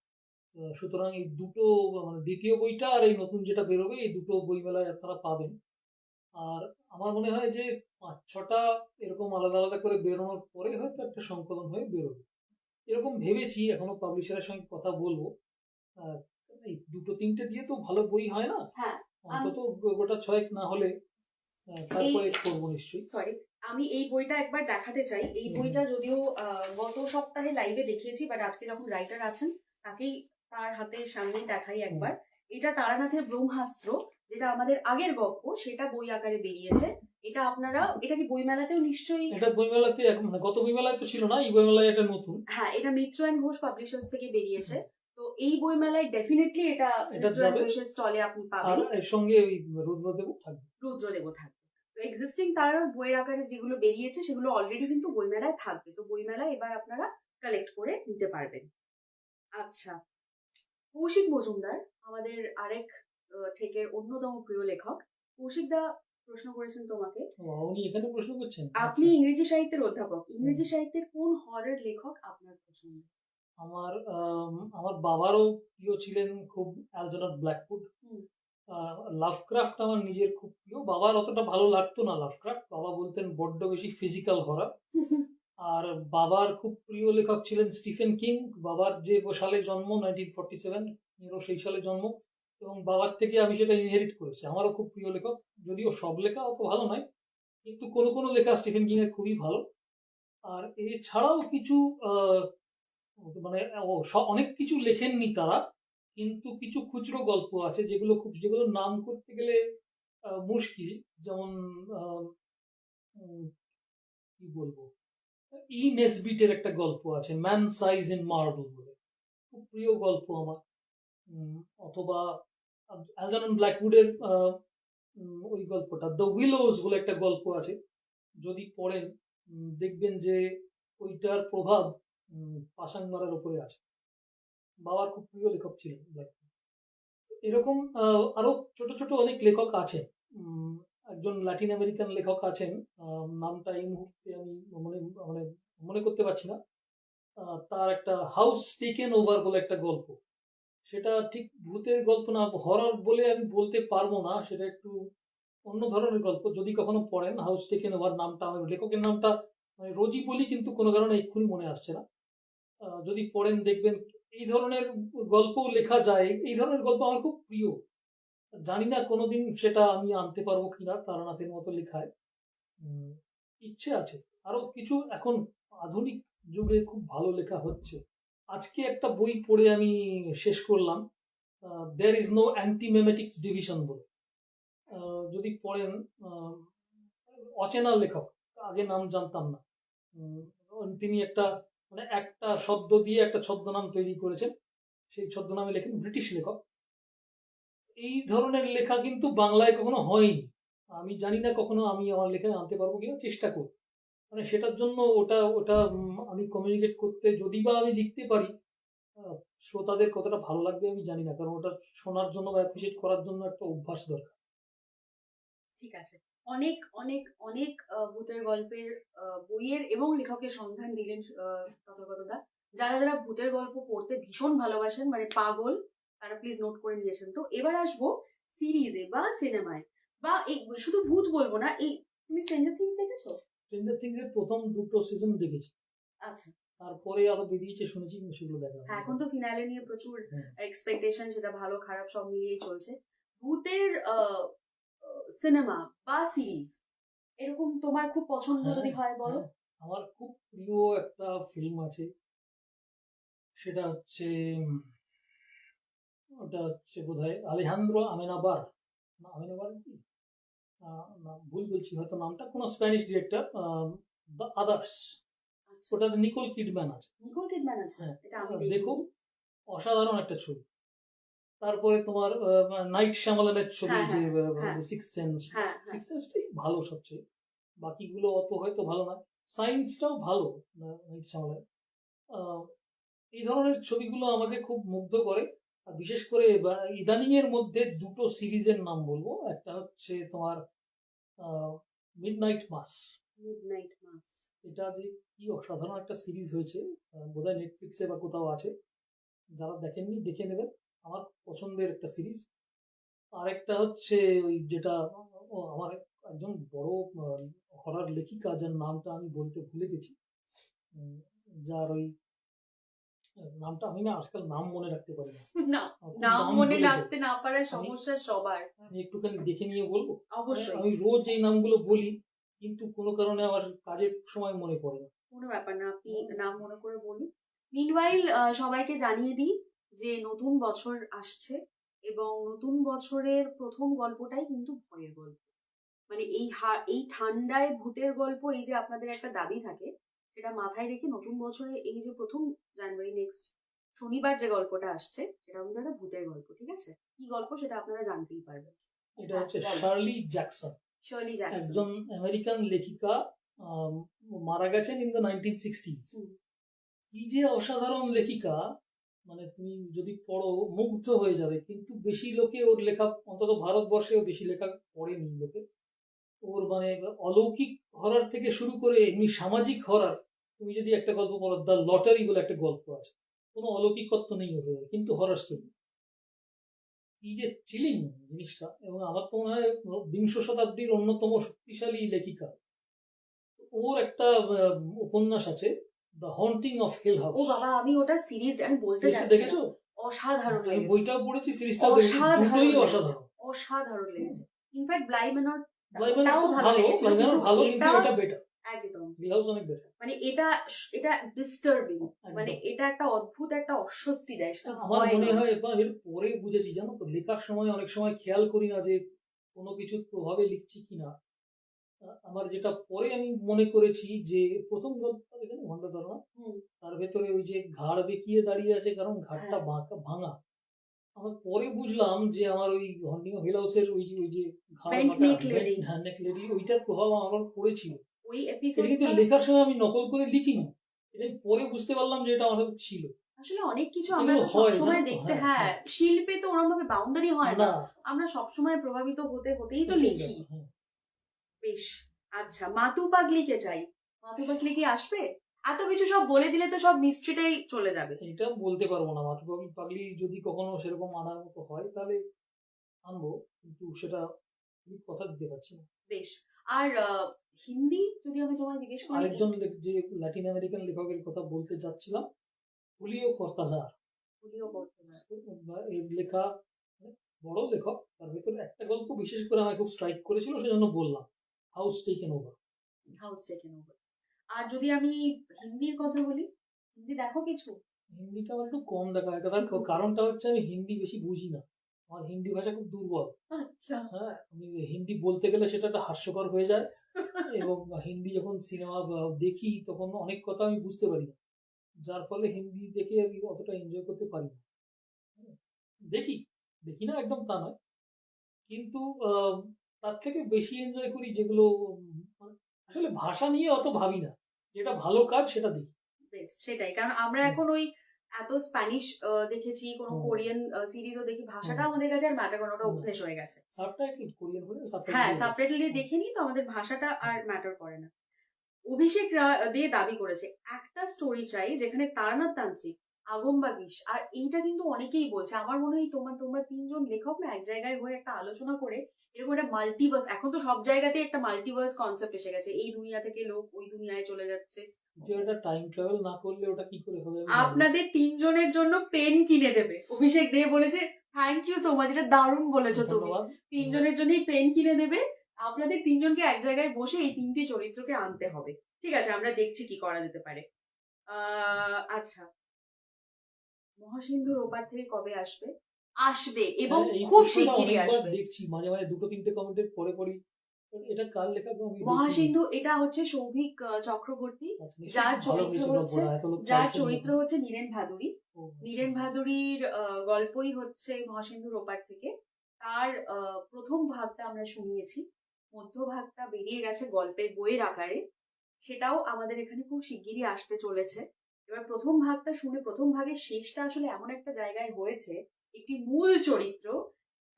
সুতরাং এই দুটো মানে দ্বিতীয় বইটা আর এই নতুন যেটা বেরোবে, এই দুটো বইমেলায় আপনারা পাবেন। আর আমার মনে হয় যে 5-6টা এরকম আলাদা আলাদা করে বেরোনোর পরে হয়তো একটা সংকলন হয়ে বেরোবে, এরকম ভেবেছি। এখনো পাবলিশারের সঙ্গে কথা বলবো। আহ, এই 2-3টে দিয়ে তো ভালো বই হয় না, হ্যাঁ, অন্তত গোটা 6 না হলে তারপরে করবো নিশ্চয়ই। সরি, আমি এই বইটা একবার দেখাতে চাই। এই বইটা যদিও গত সপ্তাহে লাইভে দেখিয়েছি, বাট আজকে যখন রাইটার আছেন তাকেই তার হাতের সামনেই দেখাই একবার। এটা তারানাথের ব্রহ্মাস্ত্র, যেটা আমাদের আগের গল্প, সেটা বই আকারে বেরিয়েছে। এটা আপনারা, এটা কি বইমেলাতেও নিশ্চয়ই? এটা বইমেলাতে এখন, মানে গত বইমেলায় তো ছিল না, এই বইমেলায় এটা নতুন। হ্যাঁ, এটা মিত্র অ্যান্ড ঘোষ পাবলিশার্স থেকে বেরিয়েছে। তো এই বইমেলায় ডেফিনেটলি এটা মিত্র অ্যান্ড ঘোষের স্টলে আপনি পাবেন। আর এর সঙ্গে ওই রুদ্রদেব থাকবে। রুদ্রদেব থাকবে। তো এক্সিস্টিং তারানাথ বইয়ের আকারে যেগুলো বেরিয়েছে সেগুলো অলরেডি কিন্তু বইমেলায় থাকবে। তো বইমেলায় এবার আপনারা কালেক্ট করে নিতে পারবেন। আচ্ছা, কৌশিক মজুমদার আমাদের আরেক থেকে অন্যতম প্রিয় লেখক। কৌশিক দা প্রশ্ন করেছেন তোমাকে, উনি এখানে প্রশ্ন করছেন, আপনি ইংরেজি সাহিত্যের অধ্যাপক, ইংরেজি সাহিত্যের কোন হরর লেখক আপনার পছন্দ? আমার বাবারও প্রিয় ছিলেন খুব অ্যালজার্নট ব্ল্যাকউড। লাভক্রাফট আমার নিজের খুব প্রিয়, বাবার অতটা ভালো লাগতো না লাভক্রাফট, বাবা বলতেন বড্ড বেশি ফিজিক্যাল হরর। আর বাবার খুব প্রিয় লেখক ছিলেন স্টিফেন কিং। বাবার যে সালে জন্ম 1947, এরও সেই সালে জন্ম, এবং বাবার থেকে আমি সেটা ইনহেরিট করেছি। আমারও খুব প্রিয় লেখক, যদিও সব লেখা অত ভালো নয়, কিন্তু কোনো কোনো লেখা স্টিফেন কিং এর খুবই ভালো। আর এছাড়াও কিছু মানে অনেক কিছু লেখেননি তারা, কিন্তু কিছু খুচরো গল্প আছে যেগুলো নাম করতে গেলে মুশকিল। যেমন উম, কি বলবো, ই নেসবিটের একটা গল্প আছে, ম্যান সাইজ ইন মার্বল বলে, খুব প্রিয় গল্প আমার। অথবা অ্যালজারন ব্ল্যাকউডের ওই গল্পটা দ্য উইলোজ বলে একটা গল্প আছে, যদি পড়েন দেখবেন যে ওইটার প্রভাব পাসাং মারার উপরে আছে। বাবার খুব প্রিয় লেখক ছিলেন ব্ল্যাকউড। এরকম আরো ছোট ছোট অনেক লেখক আছেন। একজন ল্যাটিন আমেরিকান লেখক আছেন, নামটা এই মুহূর্তে আমি মনে মানে মনে করতে পারছি না। তার একটা হাউস টেকেন ওভার বলে একটা গল্প, সেটা ঠিক ভূতের গল্প না, হরর বলে আমি বলতে পারবো না, সেটা একটু অন্য ধরনের গল্প। যদি কখনো পড়েন হাউস টেকেন ওভার নামটা, আমি লেখকের নামটা আমি রোজই বলি কিন্তু কোনো কারণে এক্ষুনি মনে আসছে না। যদি পড়েন দেখবেন এই ধরনের গল্প লেখা যায়। এই ধরনের গল্প আমার খুব প্রিয়। জানি না কোনোদিন সেটা আমি আনতে পারবো কিনা তারানাথের মতো লেখায়। ইচ্ছে আছে। আরো কিছু এখন আধুনিক যুগে খুব ভালো লেখা হচ্ছে। আজকে একটা বই পড়ে আমি শেষ করলাম, দেয়ার ইজ নো অ্যান্টিমেমেটিক্স ডিভিশন বলে। যদি পড়েন, অচেনা লেখক, আগে নাম জানতাম না। তিনি একটা মানে একটা শব্দ দিয়ে একটা ছদ্মনাম তৈরি করেছেন, সেই ছদ্মনামে লেখেন, ব্রিটিশ লেখক। এই ধরনের লেখা কিন্তু বাংলায় কখনো হয়নি। আমি জানি না কখনো আমি আমার লেখায় আনতে পারবো কিনা, চেষ্টা করব। মানে সেটার জন্য ওটা ওটা আমি কমিউনিকেট করতে, যদি বা আমি লিখতে পারি, শ্রোতাদের কতটা ভালো লাগবে আমি জানি না, কারণ ওটা শোনার জন্য বা অ্যাপ্রিসিয়েট করার জন্য একটা অভ্যাস দরকার। ঠিক আছে, অনেক অনেক অনেক ভূতের গল্পের বইয়ের এবং লেখকের সন্ধান দিলেন তথাগতদা। যারা যারা ভূতের গল্প পড়তে ভীষণ ভালোবাসেন, মানে পাগল, তারা প্লিজ নোট করে নিয়েছেন। তো এবার আসবো সিরিজে বা সিনেমায়, বা এই শুধু ভূত বলবো না, এই তুমি স্ট্রেঞ্জার থিংস দেখেছো? স্ট্রেঞ্জার থিংস এর প্রথম দুটো সিজন দেখেছি, আচ্ছা, তারপরে আরো বেরিয়েছে শুনেছি, সেগুলো দেখা হয়নি। হ্যাঁ, এখন তো ফিনালে নিয়ে প্রচুর হ্যাঁ। এক্সপেকটেশন, সেটা ভালো খারাপ সব মিলিয়েই চলছে। ভূতের সিনেমা বা সিরিজ এরকম তোমার খুব পছন্দ যদি হয় বলো। আমার খুব প্রিয় একটা ফিল্ম আছে, সেটা হচ্ছে ওটা হচ্ছে বোধহয় আলেহান্দ্রো আমেনাবার, না আমেনাবার কি, না ভুল বলছি হয়তো নামটা, কোন স্প্যানিশ ডিরেক্টর, দ্য আদার্স। ওটাতে নিকোল কিডম্যান আছে। নিকোল কিডম্যান আছে, হ্যাঁ, এটা আমি দেখো, অসাধারণ একটা ছবি। তারপরে তোমার নাইট শ্যামালানের ছবি, যে সিক্স সেন্স, সিক্স সেন্সটাই ভালো সবচেয়ে, বাকিগুলো অত হয়তো ভালো না। সায়েন্সটাও ভালো নাইট শ্যামালানের। এই ধরনের ছবিগুলো আমাকে খুব মুগ্ধ করে। আর বিশেষ করে ইদানিং এর মধ্যে দুটো সিরিজের নাম বলবো। একটা হচ্ছে তোমার মিডনাইট মাস। মিডনাইট মাস, এটা যে কি অসাধারণ একটা সিরিজ হয়েছে, বোধহয় নেটফ্লিক্সে বা কোথাও আছে, যারা দেখেননি দেখে নেবেন, আমার পছন্দের একটা সিরিজ। আরেকটা হচ্ছে ওই যেটা আমার একজন বড় হরর লেখিকা, যার নামটা আমি বলতে ভুলে গেছি, যার ওই নামটা আমি না আজকাল নাম মনে রাখতে পারি না, নাম মনে রাখতে না পারার সমস্যা সবার। আমি একটুখানি দেখে নিয়ে বলবো। অবশ্যই, আমি রোজ এই নামগুলো বলি, কিন্তু কোনো কারণে আমার কাজের সময় মনে পড়ে না। কোনো ব্যাপার না, আপনি নাম মনে করে বলুন। মিনওয়াইল সবাইকে জানিয়ে দিই যে নতুন বছর আসছে, এবং নতুন বছরের প্রথম গল্পটাই কিন্তু ভয়ের গল্প। মানে এই ঠান্ডায় ভূতের গল্প, এই যে আপনাদের একটা দাবি থাকে, সেটা মাথায় রেখে নতুন বছরে এই যে প্রথম জানুয়ারি নেক্সট শনিবার যে গল্পটা আসছে, সেটা কিন্তু একটা ভূতের গল্প। ঠিক আছে, কি গল্প সেটা আপনারা জানতেই পারবেন। এটা হচ্ছে শার্লি জ্যাকসন, একজন আমেরিকান লেখিকা, মারা গেছেন ইন দ্য 1960s। কি যে অসাধারণ লেখিকা, মানে তুমি যদি পড়ো মুগ্ধ হয়ে যাবে। কিন্তু বেশি লোকে ওর লেখা, অন্তত ভারতবর্ষেও বেশি লেখা পড়েনি লোকে। ওর মানে অলৌকিক হরর থেকে শুরু করে এমনি সামাজিক হরর, তুমি যদি একটা গল্প পড়ো, দ্য লটারি বলে একটা গল্প আছে, কোনো অলৌকিকত্ব নেই ওর, কিন্তু হরর স্টোরি। কি যে চিলিং জিনিসটা। এবং আমার তো মনে হয় বিংশ শতাব্দীর অন্যতম শক্তিশালী লেখিকা। ওর একটা উপন্যাস আছে, the haunting of Hill House. ও বাবা, আমি ওটা সিরিজ আমি বলতে যাচ্ছি, দেখেছো? অসাধারণ আমি লেগেছে। বইটাও পড়েছি, সিরিজটাও দেখেছি, দুটোই অসাধারণ, অসাধারণ লেগেছে। ইনফ্যাক্ট ব্লাই ম্যানর ভালো, কিন্তু এটা বেটার। একদম হিল হাউস অনেক বেটার। মানে এটা এটা ডিস্টার্বিং, মানে এটা একটা অদ্ভুত একটা অস্বস্তি দেয়, শুধু আমার ভয় মনে নয়। হয় এবার এর পরে বুঝেছি, জানো তো, লেখার সময় অনেক সময় খেয়াল করি না যে কোনো কিছুর প্রভাবে লিখছি কিনা। আমার যেটা পরে আমি মনে করেছি যে প্রথম গল্পটা দেখেন ভণ্ডারদা, হুম, তার ভেতরে ওই যে ঘাড় বেঁকিয়ে দাঁড়িয়ে আছে কারণ ঘাড়টা হ্যাঁ, ভাঙা। আমার পরে বুঝলাম যে আমার ওই হন্ডিং হিল হাউসের ওই যে ঘাড় বেন্ট বাঁকা নেক লেডি, নেক লেডি, ওইটার প্রভাব আমার পড়েছিল। ওই এটা কিন্তু এপিসোডটা লেখার সময় আমি নকল করে লিখিনি, এটা আমি পরে বুঝতে পারলাম যে এটা আমার সাথে ছিল। আসলে অনেক কিছু আমরা এগুলো তো হয়, সবসময় জানো তো? দেখতে, হ্যাঁ, হ্যাঁ হ্যাঁ। শিল্পে তো ওরকম ভাবে বাউন্ডারি হয় না, না, আমরা সবসময় প্রভাবিত হতে হতেই তো এটাই লিখি। ব্যাপার, হ্যাঁ। বেশ, আচ্ছা মাতু পাগলিকে চাই, মাতু পাগলি কি আসবে? এত কিছু সব বলে দিলে তো সব মিস্ট্রিটাই চলে যাবে। এটা বলতে পারবো না, মাথু পাগলি যদি কখনো সেরকম আনার মতো হয় তাহলে আনবো, কিন্তু সেটা আমি কথা দিতে পারছি না। বেশ, আর হিন্দি যদি আমি তোমায় জিজ্ঞেস করি, আরেকজন যে ল্যাটিন আমেরিকান লেখকের কথা বলতে যাচ্ছিলাম, হুলিও কর্তাজার। ভুলিও করতে পারে। এর লেখা মানে বড় লেখক, তার ভেতরে একটা গল্প বিশেষ করে আমাকে খুব স্ট্রাইক করেছিল, সেজন্য বললাম, house taken over. House taken over. আর যদি আমি হিন্দির কথা বলি, হিন্দি দেখো কিছু? হিন্দিটা আমার একটু কম দেখা হয়, তার কারণটা হচ্ছে আমি হিন্দি বেশি বুঝি না, আমার হিন্দি ভাষা খুব দুর্বল। আচ্ছা, হ্যাঁ, আমি হিন্দি বলতে গেলে সেটা একটা হাস্যকর হয়ে যায়, এবং হিন্দি যখন সিনেমা দেখি তখন অনেক কথা আমি বুঝতে পারি না, যার ফলে হিন্দি দেখে আমি অতটা এনজয় করতে পারি না। হুম, দেখি, দেখি না একদম তা নয়, কিন্তু তার থেকে বেশি এনজয় করি যেগুলো মানে আসলে ভাষা নিয়ে অত ভাবি না, যেটা ভালো কাজ সেটা দেখি। বেশ, সেটাই, কারণ আমরা হুম, এখন ওই এত স্প্যানিশ দেখেছি, কোনো হুম, কোরিয়ান সিরিজও দেখি, ভাষাটা হুম, আমাদের কাছে আর ম্যাটার করে না, ওটা হুম। অভ্যেস হয়ে গেছে। সাবটাইটেল কোরিয়ান হলে সাবটাইটেল হ্যাঁ, দিয়ে দেখি। সাবটাইটেল দিয়ে হুম, দেখে নিই, তো আমাদের ভাষাটা হুম, আর ম্যাটার করে না। অভিষেক দিয়ে দাবি করেছে একটা স্টোরি চাই যেখানে তারানাথ তান্ত্রিক, আগমবাগিস, আর এইটা কিন্তু অনেকেই বলছে, আমার মনে হয় তোমরা তোমরা তিনজন লেখক না এক জায়গায় হয়ে একটা আলোচনা করে এরকম একটা মাল্টিভার্স, এখন তো সব জায়গাতেই একটা মাল্টিভার্স কনসেপ্ট এসে গেছে, এই দুনিয়া থেকে লোক ওই দুনিয়ায় চলে যাচ্ছে। যে ওটা টাইম ট্রাভেল না করলে ওটা কি করে হবে আমি জানি না। আপনাদের তিনজনের জন্য পেন কিনে দেবে, অভিষেক দে বলেছে। থ্যাংক ইউ সো মাচ, এটা দারুণ বলেছো তুমি। ধন্যবাদ। তিনজনের জন্যই পেন কিনে দেবে, আপনাদের তিনজনকে এক জায়গায় বসে এই তিনটি চরিত্রকে আনতে হবে। ঠিক আছে, আমরা দেখছি কি করা যেতে পারে। আচ্ছা, মহাসিন্ধুর ওপার থেকে কবে আসবে? আসবে, এবং হ্যাঁ, এই খুব প্রশ্নটা শিগগিরই অনেকবার আসবে। দেখছি, মাঝে মাঝে দুটো তিনটে কমেন্টের পরে পরই এটা কার লেখা গো, আমি দেখিনি। মহাসিন্ধু এটা হচ্ছে সৌভিক চক্রবর্তী, আচ্ছা, নিশ্চয়ই যার খুব ভালো চরিত্র হয়েছে হচ্ছে গল্পটা, এত লোক যার চাইছেন চরিত্র যখন। হচ্ছে নীরেন ভাদুরী। ও, আচ্ছা। নীরেন ভাদুরীর গল্পই হচ্ছে মহাসিন্ধুর ওপার থেকে। তার প্রথম ভাগটা আমরা শুনিয়েছি, মধ্য ভাগটা বেরিয়ে গেছে গল্পের বইয়ের আকারে, সেটাও আমাদের এখানে খুব শিগগিরই আসতে চলেছে। এবার প্রথম ভাগটা শুনে, প্রথম ভাগের শেষটা আসলে এমন একটা জায়গায় হয়েছে, একটি মূল চরিত্র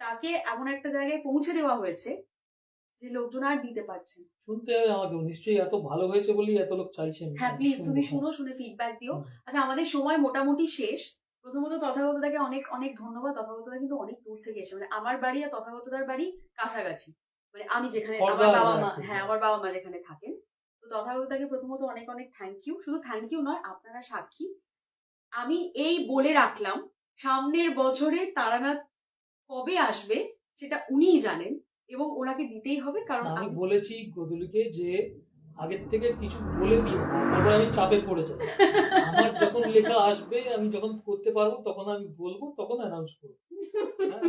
তাকে এমন একটা জায়গায় পৌঁছে দেওয়া হয়েছে যে লোকজন আর দিতে পারছে না। শুনতে হবে আমাকে, নিশ্চয়ই এত ভালো হয়েছে বলেই এত লোক চাইছেন। হ্যাঁ প্লিজ শুনবো, তুমি হ্যাঁ। শুনো, শুনে ফিডব্যাক দিও। হুম। আচ্ছা, আমাদের সময় মোটামুটি শেষ। প্রথমত তথাগতদাকে অনেক অনেক ধন্যবাদ, তথাগতদা কিন্তু অনেক দূর থেকে এসে, মানে আমার বাড়ি আর তথাগতদার বাড়ি কাছাকাছি, মানে আমি যেখানে আমার খড়দা, বাবা হ্যাঁ, মা, খুব হ্যাঁ ভালো। আমার বাবা মা যেখানে থাকেন। তো তথাগতদাকে প্রথমত অনেক অনেক থ্যাংক ইউ, শুধু থ্যাংক ইউ নয়, আপনারা সাক্ষী। আমি এই বলে রাখলাম, সামনের বছরে তারানাথ কবে আসবে সেটা উনিই জানেন, এবং ওনাকে দিতেই হবে, কারণ না, আমি আমি বলেছি গদুলিকে যে আগের থেকে কিছু বলে দিও, তারপরে আমি চাপে পড়ে যাবো। আমার যখন লেখা আসবে, আমি যখন করতে পারবো তখন আমি বলবো, তখন অ্যানাউন্স করবো। হ্যাঁ,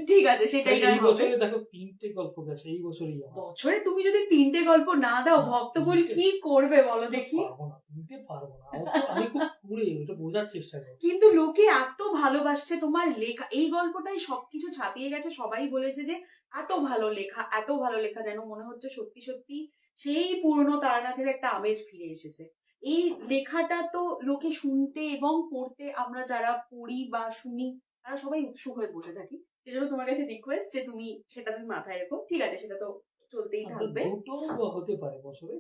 ঠিক আছে, সেটাই এই নয় হবে। বছরে দেখো 3টে গল্প গেছে, এই বছরই আমার। বছরে তুমি যদি 3টে গল্প না দাও, না, ভক্তকুল 3টে কি করবে বলো দেখি? পারবো না, 3টে পারবো না, আমি খুব কুড়ে, ওটা বোঝার চেষ্টা করো। কিন্তু লোকে এত ভালোবাসছে তোমার লেখা, এই গল্পটাই সবকিছু ছাপিয়ে গেছে, সবাই বলেছে যে এত ভালো লেখা, এত ভালো লেখা, যেন মনে হচ্ছে সত্যি সত্যি সেই পুরনো তারানাথের একটা আমেজ ফিরে এসেছে। এই লেখাটা তো লোকে শুনতে এবং পড়তে, আমরা যারা পড়ি বা শুনি তারা সবাই উৎসুক হয়ে বসে থাকি। সেজন্য তোমার কাছে রিকোয়েস্ট যে সেটা তুমি মাথায় রেখো, ঠিক আছে? সেটা তো চলতেই থাকবে। দুটো হতে পারে বছরে।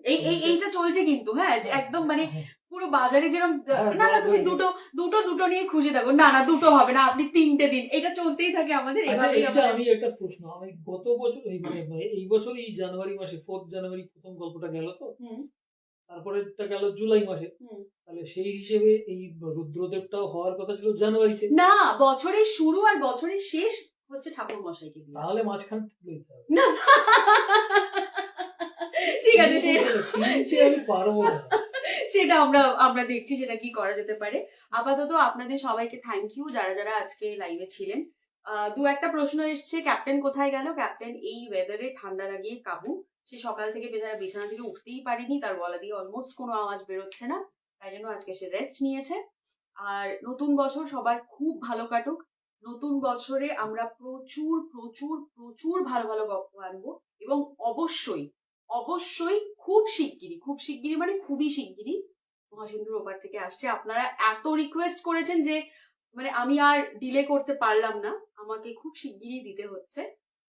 এইটা চলছে কিন্তু, হ্যাঁ, যে একদম মানে হ্যাঁ, পুরো বাজারে যেরকম, হ্যাঁ, না না তুমি দরাদরি। দুটো দুটো দুটো নিয়ে খুশি থাকো, না না দুটো হবে না, আপনি 3টে দিন, এটা চলতেই থাকে আমাদের আচ্ছা, এভাবেই এইটা আমাদের। আমি একটা প্রশ্ন, আমি গত বছর এই বছরই জানুয়ারি মাসে 4 জানুয়ারি প্রথম গল্পটা গেল তো, হুম, তারপরেরটা গেল জুলাই মাসে, হুম। তাহলে সেই হিসেবে এই রুদ্রদেবটাও হওয়ার কথা ছিল জানুয়ারিতে, না, বছরের শুরু আর বছরের শেষ হচ্ছে ঠাকুর মশাইকে দিয়ে। তাহলে মাঝখান তুলে দিতে হবে। না ঠিক আছে ফিরিংসে আমি পারবো না। সেটা আমরা দেখছি সেটা কি করা যেতে পারে। আপাতত আপনাদের সবাইকে থ্যাংক ইউ যারা যারা আজকে লাইভে ছিলেন। দু একটা প্রশ্ন এসছে, ক্যাপ্টেন কোথায় গেল? ক্যাপ্টেন এই ওয়েদারে ঠান্ডা লাগিয়ে কাবু। সে সকাল থেকে বেচারা বিছানা থেকে উঠতেই পারেনি, তার গলা দিয়ে অলমোস্ট কোনো আওয়াজ বেরোচ্ছে না, তাই জন্য আজকে সে রেস্ট নিয়েছে। আর নতুন বছর সবার খুব ভালো কাটুক। নতুন বছরে আমরা প্রচুর প্রচুর প্রচুর ভালো ভালো গল্প আনবো, এবং অবশ্যই অবশ্যই খুব শিগগিরই মানে খুবই শিগগিরই মহাসিন্ধুর ওপার থেকে আসছে। আপনারা এত রিকোয়েস্ট করেছেন যে মানে আমি আর ডিলে করতে পারলাম না, আমাকে খুব শিগগিরই দিতে হচ্ছে।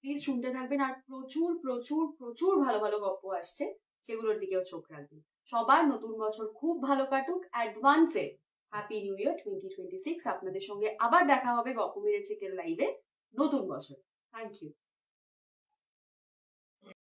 প্লিজ শুনতে থাকবেন, আর প্রচুর প্রচুর প্রচুর ভালো ভালো গল্প আসছে, সেগুলোর দিকেও চোখ রাখবেন। সবার নতুন বছর খুব ভালো কাটুক। অ্যাডভান্সে হ্যাপি নিউ ইয়ার 2026। আপনাদের সঙ্গে আবার দেখা হবে গল্প মেরেছে লাইভে নতুন বছর। Thank you.